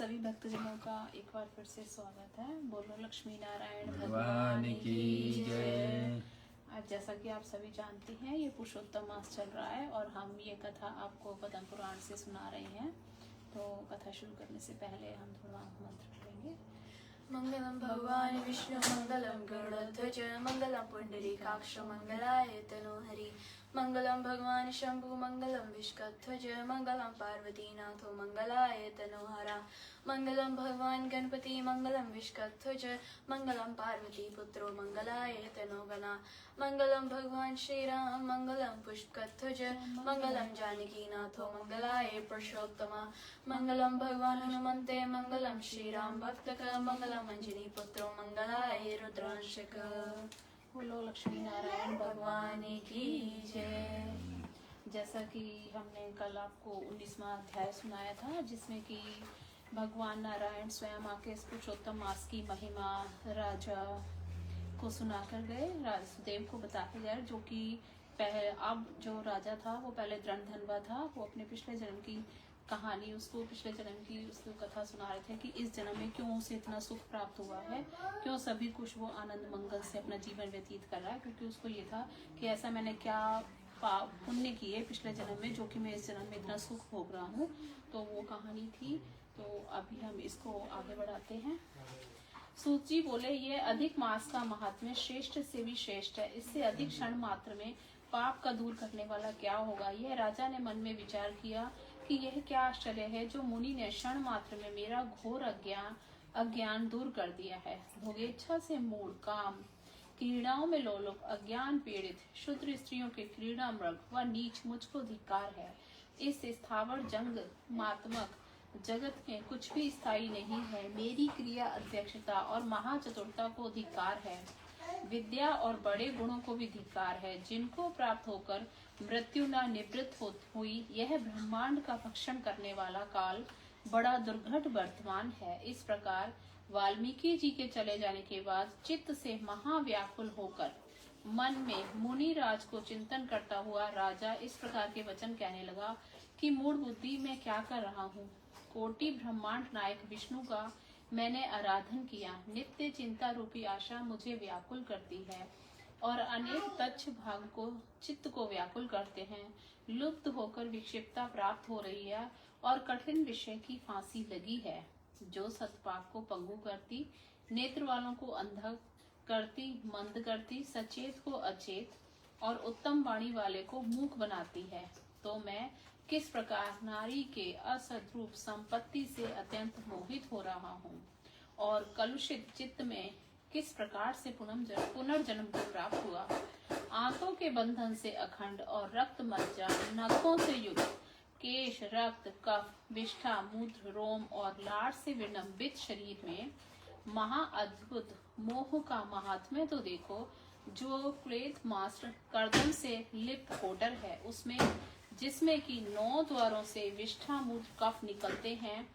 सभी भक्तजनों का एक बार फिर से स्वागत है। बोलो लक्ष्मी नारायण भगवान की जय। आज जैसा कि आप सभी जानते हैं ये पुरुषोत्तम मास चल रहा है और हम ये कथा आपको पद्म पुराण से सुना रहे हैं। तो कथा शुरू करने से पहले हम थोड़ा मंत्र पढ़ेंगे। मंगलम भगवान विष्णु मंगलम गरुड़ध्वज मंगलम पुंडरीकाक्ष मंगलाय तनोहरि मंगलम भगवान शंभु मंगलम विष्कध्वज मंगलम पार्वतीनाथो मंगलाय तनोहरा मंगलम भगवान गणपति मंगलम विष्कध्वज मंगलम पार्वती पुत्रो मंगलाय तनोगना मंगलम भगवान श्री राम मंगलम पुष्पकध्वज मंगलम जानकी नाथो मंगलाय पुरुषोत्तमा मंगलम भगवान हनुमंते मंगलम श्री राम भक्तक मंगलम अंजनी पुत्रो मंगलाय रुद्रांशक। बोलो लक्ष्मी नारायण भगवान की जय। जैसा कि हमने कल आपको 19वां अध्याय सुनाया था जिसमें कि भगवान नारायण स्वयं आके इस पुरुषोत्तम मास की महिमा राजा को सुनाकर गए, राजदेव को बताते गए, जो कि पहले अब जो राजा था वो पहले रणधनवा था। वो अपने पिछले जन्म की कहानी, उसको पिछले जन्म की उसको कथा सुना रहे थे कि इस जन्म में क्यों उसे इतना सुख प्राप्त हुआ है, क्यों सभी कुछ वो आनंद मंगल से अपना जीवन व्यतीत कर रहा है। क्योंकि उसको ये था कि ऐसा मैंने क्या पाप पुण्य किए पिछले जन्म में जो कि मैं इस जन्म में इतना सुख भोग रहा हूँ। तो वो कहानी थी। तो अभी हम इसको आगे बढ़ाते हैं। सूत जी बोले, ये अधिक मास का महात्म्य श्रेष्ठ से भी श्रेष्ठ है। इससे अधिक क्षण मात्र में पाप का दूर करने वाला क्या होगा। यह राजा ने मन में विचार किया कि यह क्या आश्चर्य है जो मुनि ने क्षण मात्र में मेरा घोर अज्ञान दूर कर दिया है। भोगेच्छा से मूढ़, काम क्रीड़ाओं में लोलुप, अज्ञान पीड़ित, शूद्र स्त्रियों के क्रीड़ा मृग व नीच मुझको धिक्कार है। इस स्थावर जंग मात्मक जगत में कुछ भी स्थायी नहीं है। मेरी क्रिया अध्यक्षता और महाचतुरता को धिक्कार है। विद्या और बड़े गुणों को भी धिक्कार है, जिनको प्राप्त होकर मृत्यु न निवृत्त हुई। यह ब्रह्मांड का भक्षण करने वाला काल बड़ा दुर्घट वर्तमान है। इस प्रकार वाल्मीकि जी के चले जाने के बाद चित्त से महाव्याकुल होकर मन में मुनि राज को चिंतन करता हुआ राजा इस प्रकार के वचन कहने लगा कि मूढ़ बुद्धि मैं क्या कर रहा हूँ। कोटि ब्रह्मांड नायक विष्णु का मैंने आराधन किया। नित्य चिंता रूपी आशा मुझे व्याकुल करती है और अनेक तच्छ भाग को चित्त को व्याकुल करते हैं। लुप्त होकर विक्षिप्तता प्राप्त हो रही है और कठिन विषय की फांसी लगी है, जो सतपाक को पंगु करती, नेत्र वालों को अंधा करती, मंद करती, सचेत को अचेत और उत्तम वाणी वाले को मूक बनाती है। तो मैं किस प्रकार नारी के असद्रूप संपत्ति से अत्यंत मोहित हो रहा हूँ और कलुषित चित्त में किस प्रकार से पुनर्जन्म को प्राप्त हुआ। आंतों के बंधन से अखंड और रक्त मज्जा नखों से युक्त, केश, रक्त, कफ, विष्ठा, मूत्र, रोम और लार से विलंबित शरीर में महा अद्भुत मोह का महात्म्य तो देखो। जो क्लेथ मास्टर कर्दम से लिप्त होटल है उसमें, जिसमें कि 9 द्वारों से विष्ठा, मूत्र, कफ निकलते हैं,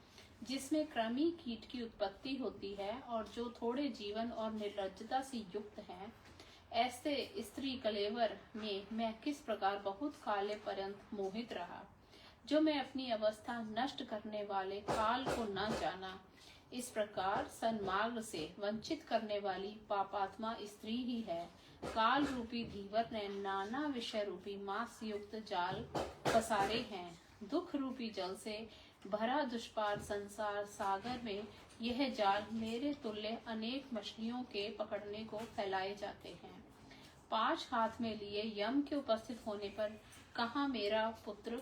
जिसमें कृमि कीट की उत्पत्ति होती है और जो थोड़े जीवन और निर्लज्जता से युक्त हैं, ऐसे स्त्री कलेवर में मैं किस प्रकार बहुत काले पर्यंत मोहित रहा, जो मैं अपनी अवस्था नष्ट करने वाले काल को न जाना। इस प्रकार सन्मार्ग से वंचित करने वाली पापात्मा स्त्री ही है। काल रूपी धीवर ने नाना विषय रूपी मांस युक्त जाल पसारे हैं। दुख रूपी जल से भरा दुष्पार संसार सागर में यह जाल मेरे तुल्य अनेक मछलियों के पकड़ने को फैलाए जाते हैं। 5 हाथ में लिए यम के उपस्थित होने पर कहाँ मेरा पुत्र,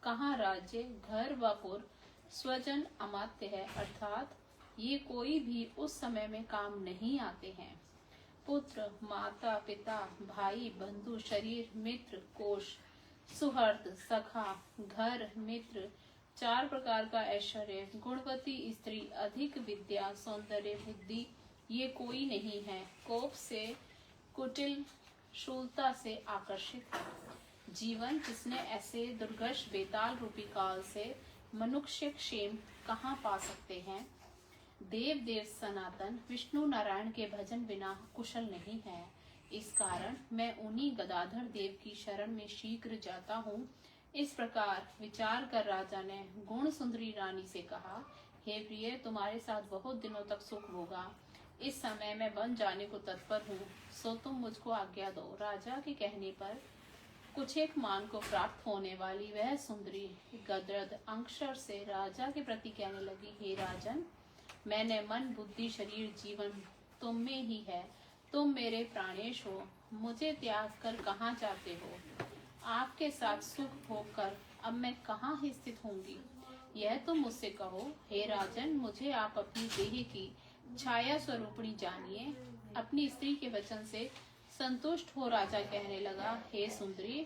कहाँ राज्य, घर व पुर, स्वजन अमात्य है, अर्थात ये कोई भी उस समय में काम नहीं आते हैं। पुत्र, माता, पिता, भाई, बंधु, शरीर, मित्र, कोश, सुहृद, सखा, घर, मित्र, 4 प्रकार का ऐश्वर्य, गुणवती स्त्री, अधिक विद्या, सौंदर्य, बुद्धि, ये कोई नहीं है। कोप से, कुटिल, शूलता से आकर्षित है। जीवन जिसने ऐसे दुर्गश बेताल रूपी काल से मनुष्य क्षेम कहाँ पा सकते हैं। देव सनातन विष्णु नारायण के भजन बिना कुशल नहीं है। इस कारण मैं उन्हीं गदाधर देव की शरण में शीघ्र जाता हूँ। इस प्रकार विचार कर राजा ने गुण सुंदरी रानी से कहा, हे प्रिय, तुम्हारे साथ बहुत दिनों तक सुख होगा। इस समय मैं वन जाने को तत्पर हूँ, सो तुम मुझको आज्ञा दो। राजा के कहने पर कुछ एक मान को प्राप्त होने वाली वह सुंदरी गदरद अक्षर से राजा के प्रति कहने लगी, हे राजन, मैंने मन बुद्धि शरीर जीवन तुम में ही है। तुम मेरे प्राणेश हो। मुझे त्याग कर कहाँ जाते हो? आपके साथ सुख भोग कर अब मैं कहाँ ही स्थित होंगी, यह तुम मुझसे कहो। हे राजन, मुझे आप अपनी देह की छाया स्वरूपणी जानिए। अपनी स्त्री के वचन से संतुष्ट हो राजा कहने लगा, हे सुंदरी,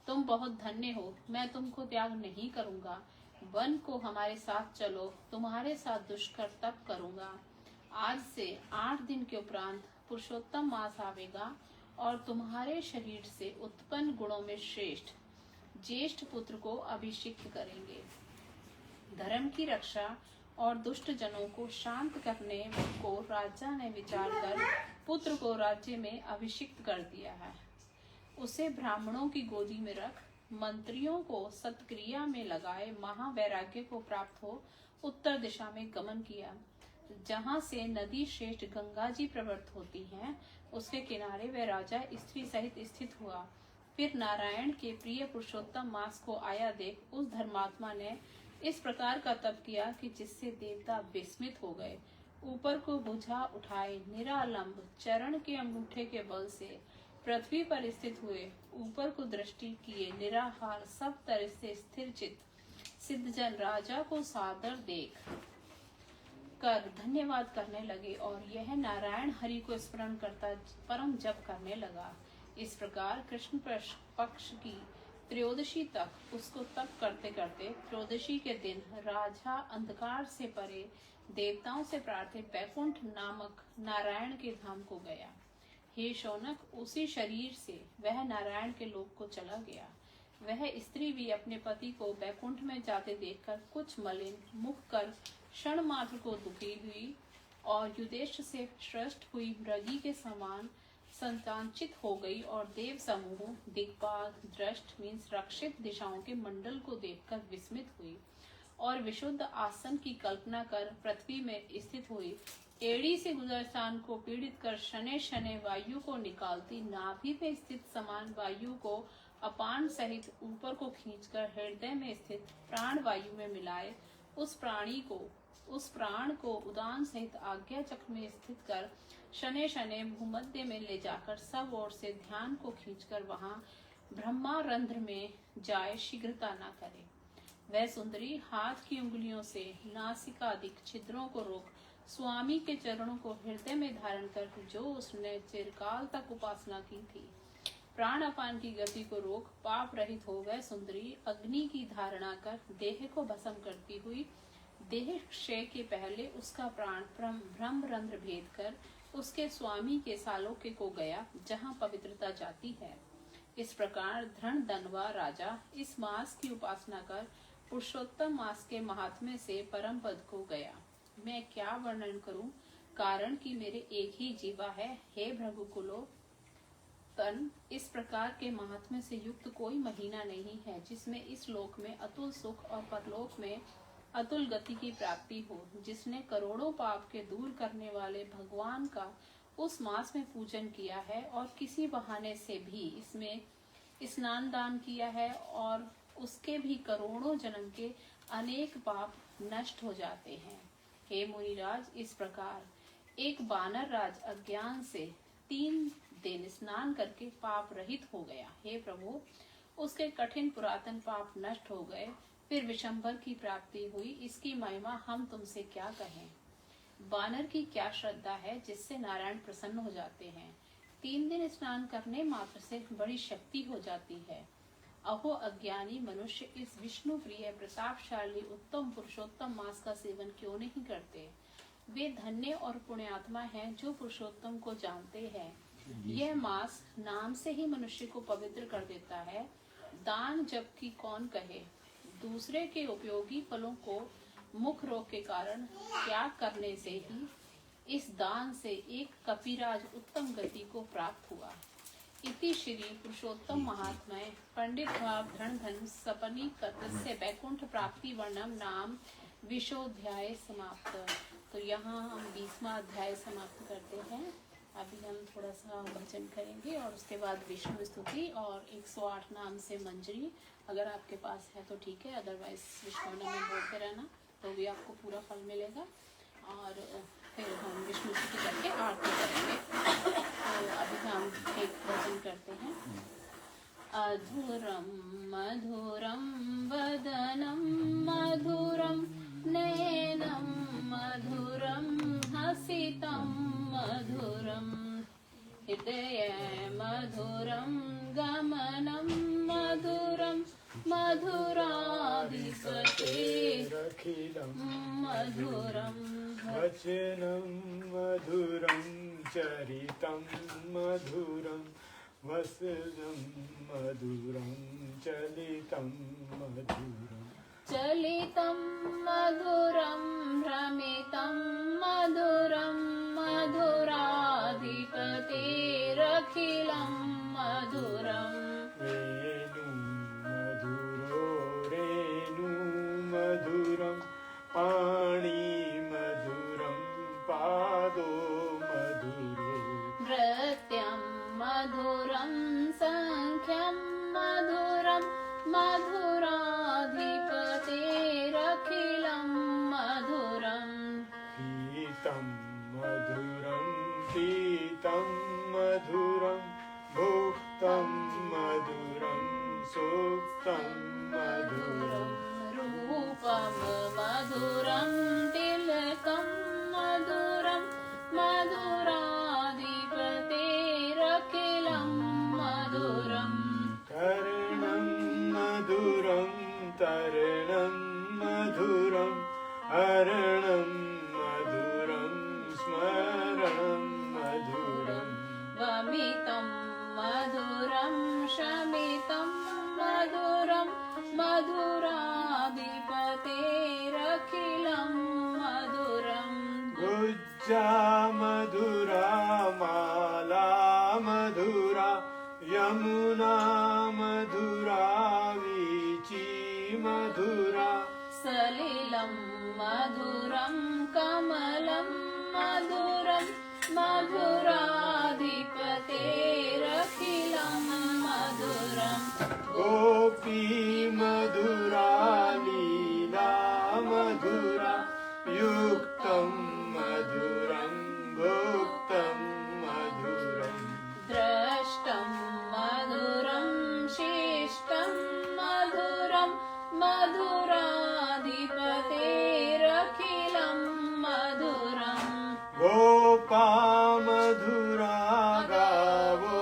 तुम बहुत धन्य हो। मैं तुमको त्याग नहीं करूंगा। वन को हमारे साथ चलो, तुम्हारे साथ दुष्कर तप करूंगा। आज से 8 दिन के उपरांत पुरुषोत्तम मास आवेगा और तुम्हारे शरीर से उत्पन्न गुणों में श्रेष्ठ ज्येष्ठ पुत्र को अभिषिक्त करेंगे। धर्म की रक्षा और दुष्ट जनों को शांत करने को राजा ने विचार कर पुत्र को राज्य में अभिषिक्त कर दिया है। उसे ब्राह्मणों की गोदी में रख मंत्रियों को सत्क्रिया में लगाए महावैराग्य को प्राप्त हो उत्तर दिशा में गमन किया, जहाँ से नदी श्रेष्ठ गंगा जी प्रवृत्त होती हैं। उसके किनारे वह राजा स्त्री सहित स्थित हुआ। फिर नारायण के प्रिय पुरुषोत्तम मास को आया देख उस धर्मात्मा ने इस प्रकार का तप किया कि जिससे देवता विस्मित हो गए। ऊपर को भुजा उठाए निरालंब चरण के अंगूठे के बल से पृथ्वी पर स्थित हुए, ऊपर को दृष्टि किए निराहार सब तरह से स्थिर चित्त सिद्धजन राजा को सादर देख कर धन्यवाद करने लगे और यह नारायण हरि को स्मरण करता परम जप करने लगा। इस प्रकार कृष्ण पक्ष की त्रयोदशी तक उसको तप करते करते त्रयोदशी के दिन राजा अंधकार से परे देवताओं से प्रार्थित बैकुंठ नामक नारायण के धाम को गया। हे शौनक, उसी शरीर से वह नारायण के लोक को चला गया। वह स्त्री भी अपने पति को बैकुंठ में जाते देखकर कुछ मलिन मुख कर क्षण मात्र को दुखी हुई और युदेश से श्रेष्ठ हुई मृगी के समान संतांचित हो गई और देव समूह दिग्पाल दृष्ट मीन्स रक्षित दिशाओं के मंडल को देखकर विस्मित हुई और विशुद्ध आसन की कल्पना कर पृथ्वी में स्थित हुई। एड़ी से गुजर स्थान को पीड़ित कर शनै शनै वायु को निकालती नाभि में स्थित समान वायु को अपान सहित ऊपर को खींचकर हृदय में स्थित प्राण वायु में मिलाए उस प्राण को उदान सहित आज्ञा चक्र में स्थित कर शनै शनै भूमध्य में ले जाकर सब ओर से ध्यान को खींचकर वहां ब्रह्मारंध्र में जाए शीघ्रता न करे। वह सुंदरी हाथ की उंगलियों से नासिकादिक छिद्रों को रोक स्वामी के चरणों को हृदय में धारण कर जो उसने चिरकाल तक उपासना की थी, प्राण अपान की गति को रोक पाप रहित हो वह सुंदरी अग्नि की धारणा कर देह को भस्म करती हुई देह क्षय के पहले उसका प्राण ब्रह्मरंध्र भेद कर उसके स्वामी के सालोके को गया, जहाँ पवित्रता जाती है। इस प्रकार धृण धनवा राजा इस मास की उपासना कर पुरुषोत्तम मास के महात्म्य से परम पद को गया। मैं क्या वर्णन करूं, कारण कि मेरे एक ही जीवा है। हे भृगुकुलो तन, इस प्रकार के महात्म्य से युक्त कोई महीना नहीं है जिसमें इस लोक में अतुल सुख और परलोक में अतुल गति की प्राप्ति हो। जिसने करोड़ों पाप के दूर करने वाले भगवान का उस मास में पूजन किया है और किसी बहाने से भी इसमें स्नान दान किया है और उसके भी करोड़ों जन्म के अनेक पाप नष्ट हो जाते हैं। हे मुनिराज, इस प्रकार एक वानर राज अज्ञान से 3 दिन स्नान करके पाप रहित हो गया। हे प्रभु, उसके कठिन पुरातन पाप नष्ट हो गए। फिर विशंभर की प्राप्ति हुई। इसकी महिमा हम तुमसे क्या कहें। वानर की क्या श्रद्धा है जिससे नारायण प्रसन्न हो जाते हैं। 3 दिन स्नान करने मात्र से बड़ी शक्ति हो जाती है। अहो अज्ञानी मनुष्य, इस विष्णु प्रिय प्रतापशाली उत्तम पुरुषोत्तम मास का सेवन क्यों नहीं करते। वे धन्य और पुण्यात्मा हैं जो पुरुषोत्तम को जानते हैं। यह मास नाम से ही मनुष्य को पवित्र कर देता है। दान जबकि कौन कहे, दूसरे के उपयोगी फलों को मुख रोग के कारण त्याग करने से ही इस दान से एक कपिराज उत्तम गति को प्राप्त हुआ। इति श्री पुरुषोत्तम महात्म्य पंडित भाव धन धन सपनी कस्य बैकुंठ प्राप्ति वर्णम नाम विशोध्याय समाप्त। तो यहाँ हम 20वां अध्याय समाप्त करते हैं। अभी हम थोड़ा सा भजन करेंगे और उसके बाद विष्णु स्तुति और 108 नाम से मंजरी अगर आपके पास है तो ठीक है, अदरवाइज विष्णु नाम बोलते रहना तो भी आपको पूरा फल मिलेगा। और फिर हम विष्णु स्तुति करके आरती करेंगे। तो अभी हम एक भजन करते हैं। अधुरं मधुरं वदनं मधुरं नयनं मधुरं हसितं मधुरं हृदये मधुरं गमनं मधुरं मधुराधिपतेरखिलं मधुरं वचनं मधुरं चरितं मधुरं वसनं मधुरं चलितं मधुरं चलितं मधुरं भ्रमितं मधुरं मधुराधिपतेरखिलं मधुरं रेणु मधुरं पाणि मधुरं पादो मधुरो नृत्यं मधुरं सख्यं मधुरं मधुराधिपतेरखिलं मधुरं पीतं मधुरं पीतं मधुरं भुक्तं मधुरं सुप्तं मधुरं रूपं मधुरं तिलकं मधुरं मधुराधिपतेरखिलं मधुरं कर्णं मधुरं तरणं मधुरं हरणं मधुरं स्मरणं मधुरं वमितं मधुरं शमितं मधुरं मधुराधिपतेरखिलं मधुरं गुज्जा मधुरा माला मधुरा यमुना मधुरा वीची मधुरा सलिलं मधुरं कमलं मधुरं मधुराधिपतेरखिलं मधुरं गोपी मधुरा लीला मधुरा युक्तं मधुरं भुक्तं मधुरं द्रष्टं मधुरं शिष्टं मधुरं मधुराधिपतेरखिलं मधुरं गोपा मधुरा गावो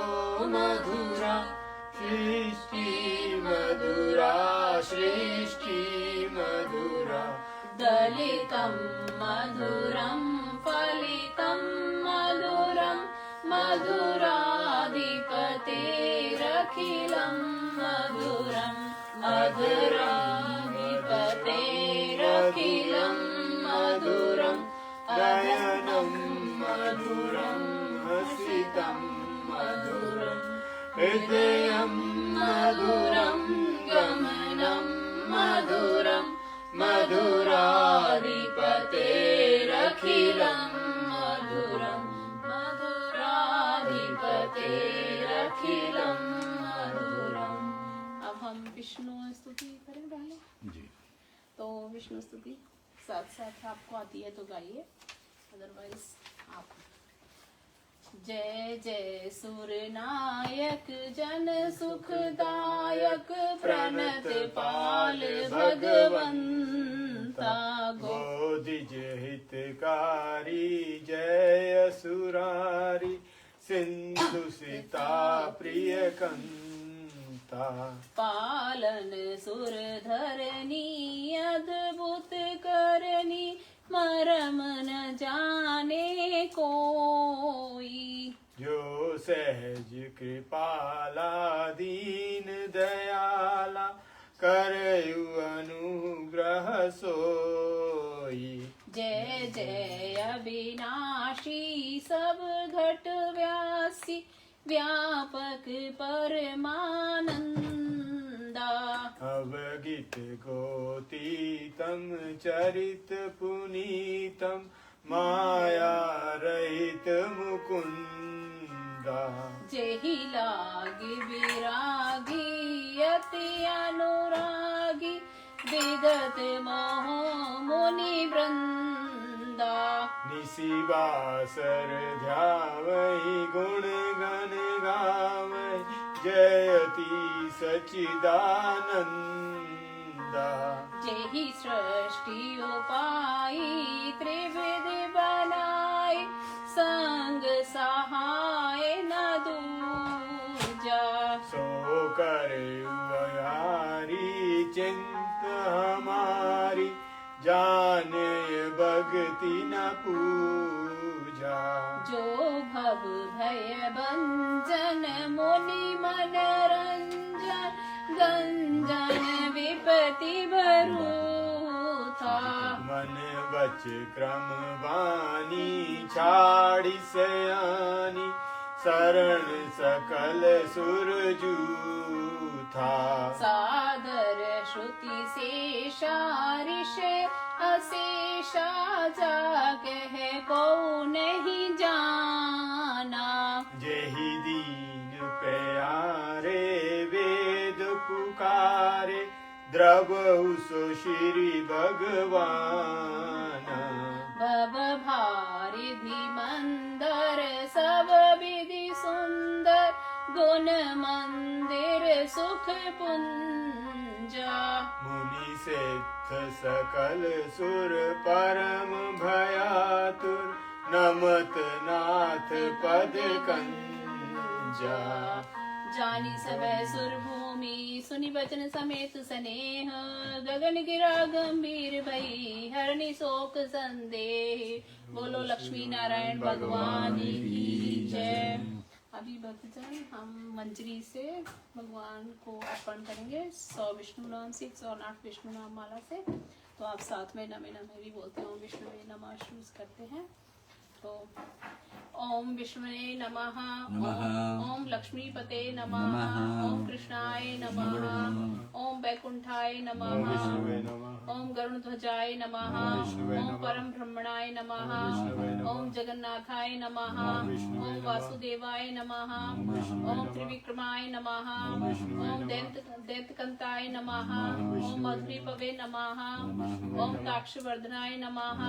मधुरा सृष्टि मधुरा सृष्टि मधुरा दलितं मधुरं फलितं मधुरं मधुराधिपतेरखिलं मधुरं मधुराधिपतेरखिलं मधुरं नयनं मधुरं हसितं मधुरं हृदयं मधुरं गमनं मधुरं मधुराधिपतेरखिलं मधुरं मधुराधिपतेरखिलं मधुरं। अब हम विष्णु स्तुति करें पहले जी। तो विष्णु स्तुति साथ साथ आपको आती है तो गाइए, अदरवाइज आप। जय जय सुरनायक जन सुखदायक प्रणत पाल भगवंता गोदिज हितकारी जय सुरारी सिंधु सीता प्रिय कंता पालन सुर धरनी अद्भुत करनी मरम न जाने कोई जो सहज कृपाला दीन दयाला करयु अनुग्रह सोई जय जय अविनाशी सब घट व्यासी व्यापक परमानंदा अवगित गोतीतं चरित पुनीतं माया रहित मुकुंदा। जेहि लागी विरागी अति अनुरागी विगत मोह मुनि वृंदा। निशिवासर ध्यावहि गुण गण गावहि जयति सच्चिदानंदा। जेहि सृष्टि उपाई त्रिविध बनाई संग सहाय न दूजा। सो करे उयारी चिंत हमारी जाने भक्ति न पूजा। जो भव भय भंजन मुनि मनरंजन गंजन विपति भरूथा। मन बच क्रम वाणी छाड़ी सयानी शरण सकल सुरजूथा। सादर श्रुति शेषा ऋषि अशेषा जा कह को नहीं जाना। जेहि दीन प्यारे वेद पुकारे द्रवहु सो श्री भगवान। भव भारि मंदर सब विधि सुंदर गुण मंदिर सुख पुंजा। मुनि सिद्ध सकल सुर परम भयातुर नमत नाथ पद कंजा। जानी सब सुर भूमि सुनि वचन समेत स्नेह गगन गिरा गंभीर भई हरनि शोक संदेह। बोलो लक्ष्मी नारायण भगवान की जय। अभी भक्तजन हम मंजरी से भगवान को अर्पण करेंगे 100 विष्णु नाम से 108 विष्णु नाम माला से। तो आप साथ में नमे नमे भी बोलते हैं। ओम विष्णुवे नमः शुरू करते हैं। तो ओम विष्णुवे नमः, ओम लक्ष्मीपते नमः, ओम कृष्णाय नमः, ओम वैकुंठाय नमः, ओम गरुड़ध्वजाय नमः, ओम परम ब्रह्मणाय नमः, ओम जगन्नाथाय नमः, ओम वासुदेवाय नमः, ओम त्रिविक्रमाय नमः, ओम दैत्यकंताय नमः, ओम मधुरीपवे नमः, ओम ताक्षवर्धनाय नमः,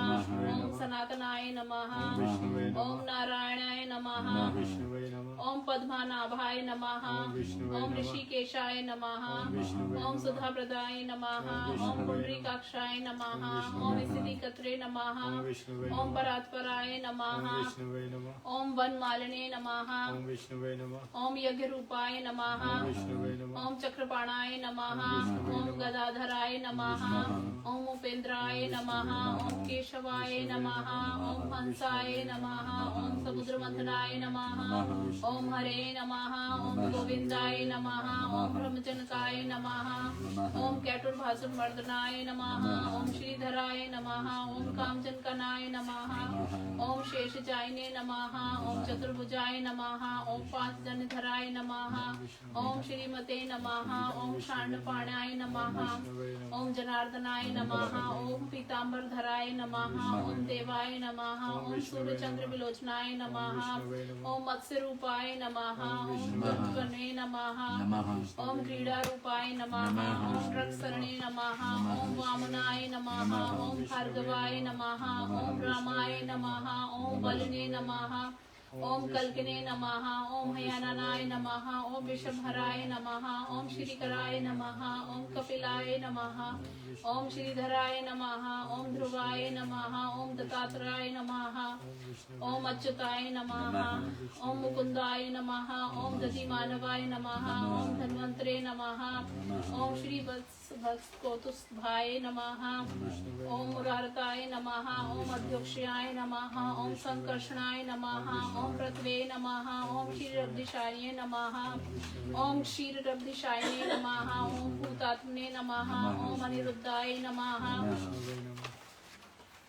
ओम सनातनाय नमः, ओम नारायणाय नमः, ओम पद्मनाभाय नमः, ओम ऋषिकेशाय नमः, ओम सुधाप्रदाय नमः, ओम पुंडरीकाक्षाय नमः, ओम सिद्धिकत्रे नमः, ओम परात्पराय नमः, ओम वनमालिने नमः, ओम यज्ञरूपाय नमः, ओम चक्रपाणाय नमः, ओम गदाधराय नमः, ओम उपेन्द्राय नमः, ओम केशवाय नमः, ओम हंसाय नमः, ओम समुद्रमंथनाय नमः, ओम हरे नमः, ओम गोविंदाय नमः, ओम ब्रह्मजनकाय नमः, ओम कैटुर्भासुरमर्दनाय नमः, ओम श्रीधराय नमः, ओम कामजनकनाय नमः, ओम शेषजायने नमः, ओम चतुर्भुजाय नमः, ओम पांचजनधराय नमः, ओम श्रीमते नमः, ओम शांडपाणाय नमः, ओम जनार्दनाय नमः, ओम पीतांबरधराय नमः, ओम देवाय नमः, ओम सूर्यचंद्र विलोचनाय नमः, ओम मत्स्य रूपाय नमः, ओम दुर्गणे नमः, ओम क्रीड़ा रूपाय नमः, ओम रक्षरणे नमः, ओम वामनाय नमः, ओम भार्गवाय नमः, ओम रामाय नमः, ओम बलने नमः, ओम कल्कने नमः, ओम हयाननाय नमः, ओम विषभराय नमः, ओम श्रीकराय नमः, ओम कपिलाय नमः, ओम श्रीधराय नमः, ओम ध्रुवाय नमः, ओम दत्तात्रेयाय नमः, ओम अच्युताय नमः, ओम मुकुंदाय नमः, ओम दधिमानवाय नमः, ओम धन्वंतरे नमः, ओम श्री वत्सकोतुस्भाय नमः, ओम मुरारताय नमः, ओम अध्यक्षाय नमः, ओम संकर्षणाय नमः, ओम पृथ्वे नमः, ओम क्षीरब्धिशायिने नमः, ओम क्षीरब्धिशायिने नमः, ओम भूतात्मने नमः, ओम अनिरुद्धाय नमः,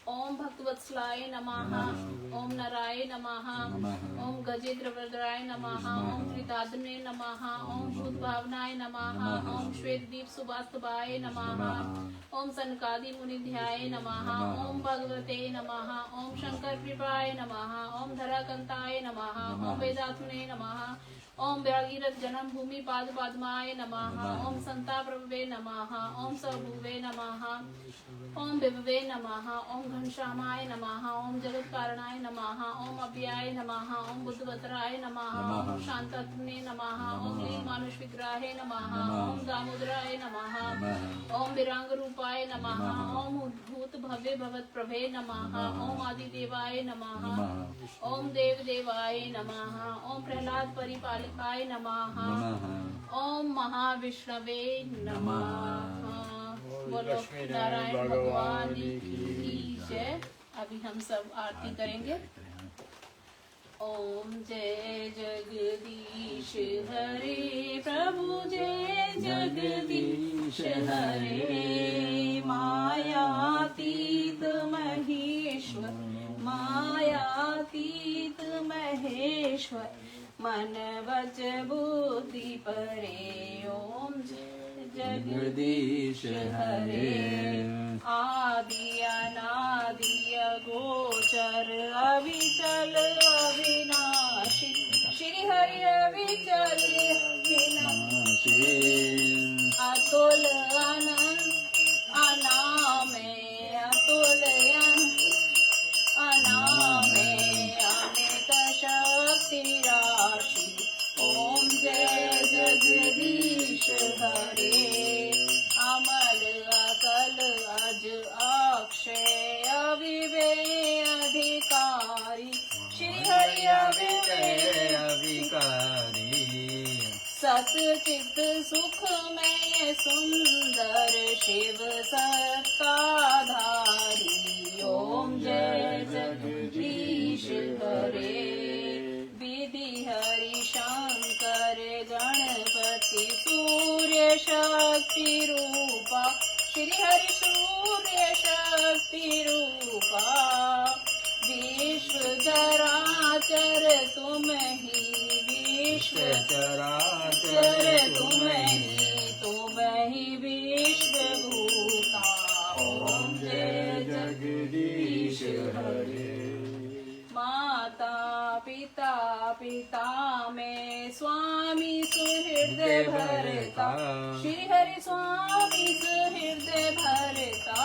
ओम भक्तवत्सलाय नमः। ओम नराय नमः। ओम गजेंद्रवरदाय नमः। ओम त्रिताद्ने नमः। ओम भूतभावनाय नमः। ओम श्वेतदीप सुबास्तवाय नमः। ओम सनकादि मुनिध्याय नमः। ओम भगवते नमः। ओम शंकर कृपाय नमः। ओम धराकंताय नमः। ओम वेदात्मने नमः। ओम व्यागीरथ जन्म भूमि पाद पद्माय नमः। ओम संताप्रभवे नमः। ओम स्वभुवे नमः। ओम विभवे नमः। ओम घनश्यामाय नमः। ओम जगत कारणाय नमः। ओम अव्ययाय नमः। ओम बुद्धवतराय नमः। ओम शांतात्मने नमः। ओम लील मानुष विग्रहे नमः। ओम दामोदराय नमः। ओम विरांग रूपाय नमः। ओम उद्भूत भव्य भवत प्रभे नमः। ओम आदिदेवाय नमः। ओम देव देवाय नमः। ओम प्रहलाद परिपालकाय नमः। ओम महाविष्णवे नमः। बोलो नारायण भगवान की जय। अभी हम सब आरती करेंगे। ओम जय जगदीश हरे प्रभु जय जगदीश हरे। मायातीत महेश्वर मायातीत महेश्वर मन वच बुद्धि परे। ओम जगदीश हरे। आदि अनादि गोचर अविचल अविनाशी श्री हरि अविचल अविनाशी। अतुल अनंत अनामे अतुल अनामे अमित शक्ति राशि। ओम जय जगदीश हरे। अमल अकल अज अक्षय अविवेय अधिकारी श्री हरि अविवेय अधिकारी। सत चित सुखमय सुंदर शिव सत्ताधारी। ओम जय जगदीश हरे। विधि हरि शंकर गणपति सूर्य शक्ति रूपा श्री हरि सूर्य शक्ति रूपा। विश्व चराचर तुम ही विश्व चराचर तुम ही विश्व भूता। ओम जय जगदीश हरे। माता पिता पिता में स्वामी सुहृदय भरता श्री हरि स्वामी सुहृदय भरता।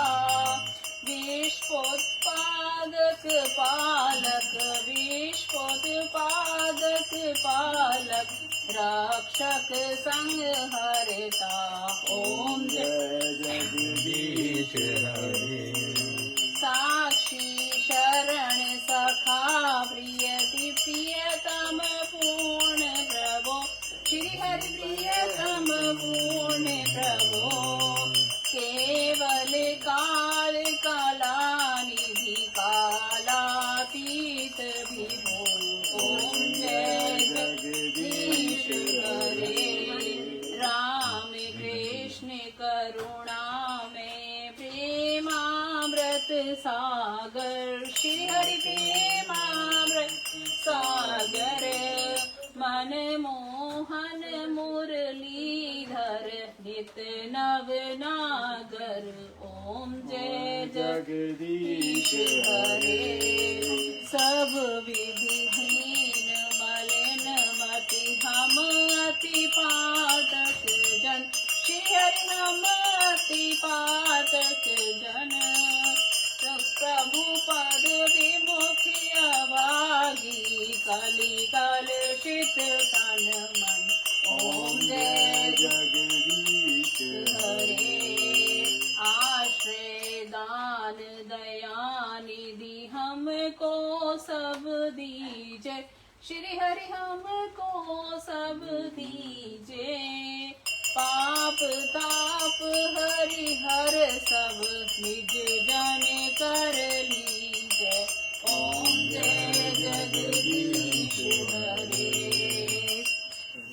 विश्वोत्पादक पालक विश्वोत्पादक पालक रक्षक संग हरता। ओम जय जगदीश हरे। साक्षी शरण सखा प्रियति प्रियतम पूर्ण प्रभो श्री हरि प्रियतम पूर्ण प्रभो। केवल काल कालानिधि कालातीत विभो। ओम जय जगदीश हरे। राम कृष्ण करुणा में प्रेमामृत सागर श्री हरि प्रेमामृत सागर। मन मोहन मुरलीधर नित नव नागर। ओम जय जगदीश हरे। सब विधिहीन मलिन मति हम अति पातक जन श्री हरि हम अति पातक जन। प्रभु पद विमुखी अभागी कलि कलुषित तन मन। ओम जय जगदीश हरे। आश्रय दान दया निधि हमको सब दीजे श्री हरि हमको सब दीजे। पाप ताप हरि हर सब निज जन कर लीजे। ओम जय जगदीश हरे।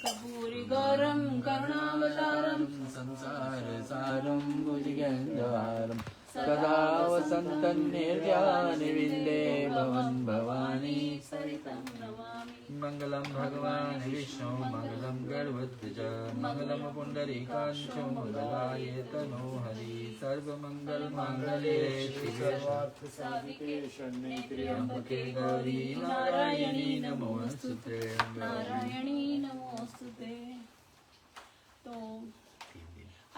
कपूर गौरम करुणावतारम संसार सारम भुजगेन्द्रहारम सदा वसंत तन्निर्जानिविन्दे भवन् भवानी सरितं नमामि। मङ्गलं भगवान् विष्णु मङ्गलं गरुडध्वज मङ्गलं पुण्डरीकाक्षो मङ्गलाय तनोहरि सर्वमङ्गलमाङ्गल्ये शिवे सर्वार्थसाधिके शरण्ये त्र्यम्बके गौरी नारायणी नमोस्तुते। नारायणी नमोस्तुते। तो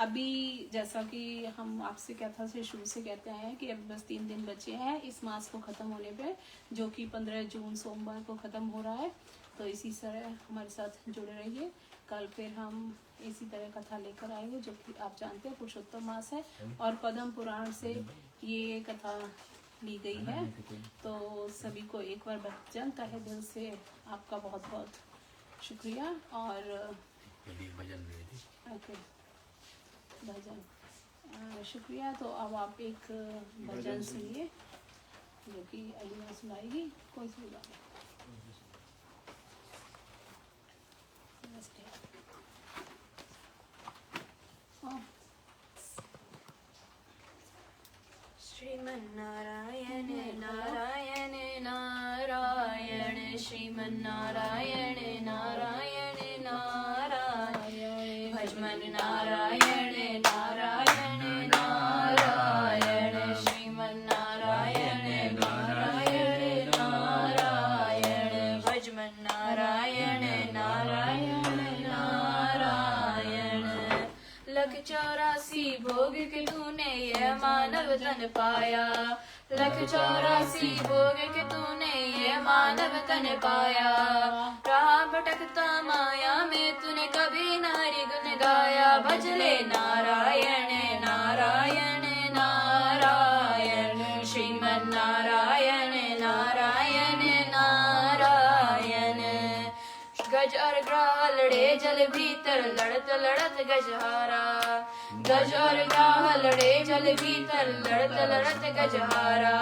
अभी जैसा कि हम आपसे कथा से शुरू से कहते हैं कि अभी बस 3 दिन बचे हैं इस मास को ख़त्म होने पे, जो कि 15 जून सोमवार को ख़त्म हो रहा है। तो इसी तरह हमारे साथ जुड़े रहिए। कल फिर हम इसी तरह कथा लेकर आएंगे, जो कि आप जानते हैं पुरुषोत्तम मास है और पद्म पुराण से ये कथा ली गई है। तो सभी को एक बार भजन तहे दिल से आपका बहुत बहुत शुक्रिया। और ओके भजन शुक्रिया। तो अब आप एक भजन सुनिए जो कि अलीना सुनाएगी। कोई सी बात नहीं। श्रीमन्नारायण नारायण नारायण श्रीमन्नारायण नारायण नारायण भजमन नारायण नारायण नारायण श्रीमन्नारायण नारायण नारायण भजमन नारायण नारायण नारायण। लख 84 भोग के तूने ये मानव तन पाया, लख 84 भोग के तूने ये मानव तन पाया। राह भटकता माया में तूने कभी न हरि गुण गाया। भजले नारायण नारायण नारायण श्रीमन्नारायण नारायण नारायण। गज और ग्राह लड़े जल भीतर लड़त लड़त गजहारा, गज और ग्राह लड़े जल भीतर लड़त लड़त गजहारा।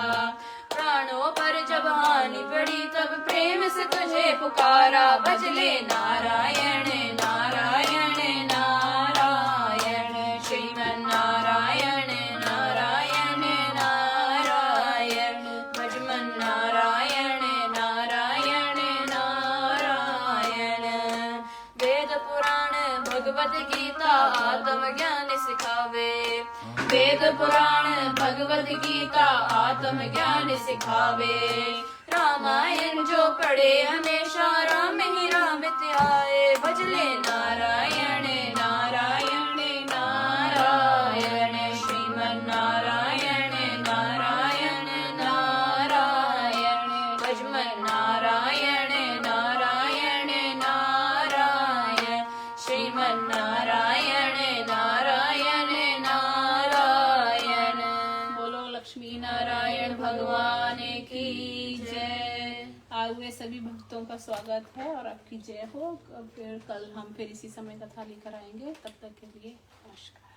प्राणों पर जब हानि पड़ी तब प्रेम से तुझे पुकारा। भजले नारायण नारायण नारायण श्रीमन्नारायण नारायण नारायण भजमन नारायण नारायण नारायण। वेद पुराण भगवत गीता आत्मज्ञान सिखावे, वेद पुराण भगवत गीता आत्मज्ञान सिखावे। रामायण जो पढ़े हमेशा राम ही राम ध्याए। भजले नारायण नारायण नारायण श्रीमन्नारायण नारायण नारायण भजमन नारायण नारायण नारायण श्रीमन्नारायण नारायण नारायण। बोलो लक्ष्मी नारायण भगवान की जय। आए हुए सभी भक्तों का स्वागत है और आपकी जय हो। फिर कल हम फिर इसी समय कथा लेकर आएंगे। तब तक के लिए नमस्कार।